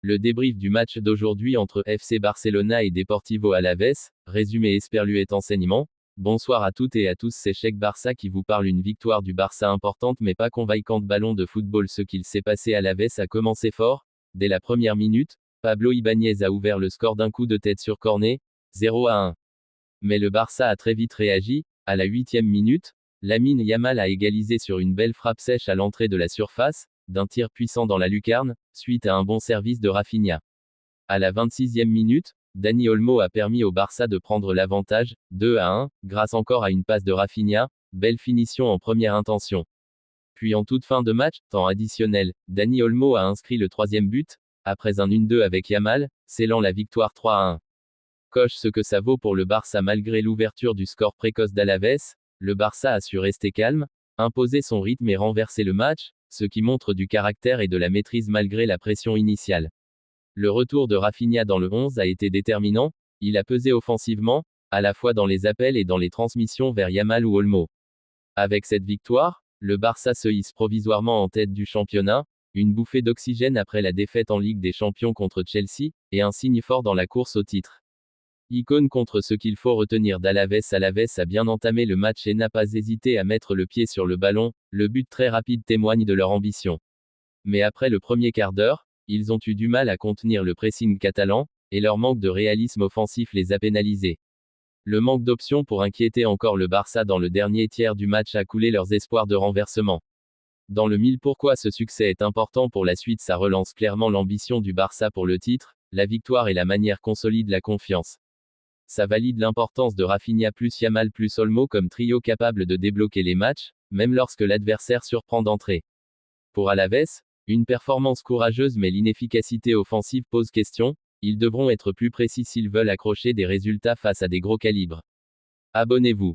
Le débrief du match d'aujourd'hui entre FC Barcelona et Deportivo Alavés, résumé Esperluette enseignement. Bonsoir à toutes et à tous, c'est Cheikh Barça qui vous parle. Une victoire du Barça importante mais pas convaincante. Ballon de football. Ce qu'il s'est passé à Alavés a commencé fort. Dès la première minute, Pablo Ibáñez a ouvert le score d'un coup de tête sur corner, 0-1. Mais le Barça a très vite réagi. À la 8e minute, Lamine Yamal a égalisé sur une belle frappe sèche à l'entrée de la surface, d'un tir puissant dans la lucarne, suite à un bon service de Rafinha. À la 26e minute, Dani Olmo a permis au Barça de prendre l'avantage, 2-1, grâce encore à une passe de Rafinha, belle finition en première intention. Puis en toute fin de match, temps additionnel, Dani Olmo a inscrit le troisième but, après un 1-2 avec Yamal, scellant la victoire 3-1. Coche ce que ça vaut pour le Barça. Malgré l'ouverture du score précoce d'Alavés, le Barça a su rester calme, imposer son rythme et renverser le match, ce qui montre du caractère et de la maîtrise malgré la pression initiale. Le retour de Rafinha dans le 11 a été déterminant, il a pesé offensivement, à la fois dans les appels et dans les transmissions vers Yamal ou Olmo. Avec cette victoire, le Barça se hisse provisoirement en tête du championnat, une bouffée d'oxygène après la défaite en Ligue des Champions contre Chelsea, et un signe fort dans la course au titre. Icône contre ce qu'il faut retenir d'Alavés. Alavés a bien entamé le match et n'a pas hésité à mettre le pied sur le ballon, le but très rapide témoigne de leur ambition. Mais après le premier quart d'heure, ils ont eu du mal à contenir le pressing catalan, et leur manque de réalisme offensif les a pénalisés. Le manque d'options pour inquiéter encore le Barça dans le dernier tiers du match a coulé leurs espoirs de renversement. Dans le mille pourquoi ce succès est important pour la suite, ça relance clairement l'ambition du Barça pour le titre, la victoire et la manière consolide la confiance. Ça valide l'importance de Rafinha plus Yamal plus Olmo comme trio capable de débloquer les matchs, même lorsque l'adversaire surprend d'entrée. Pour Alavés, une performance courageuse mais l'inefficacité offensive pose question, ils devront être plus précis s'ils veulent accrocher des résultats face à des gros calibres. Abonnez-vous.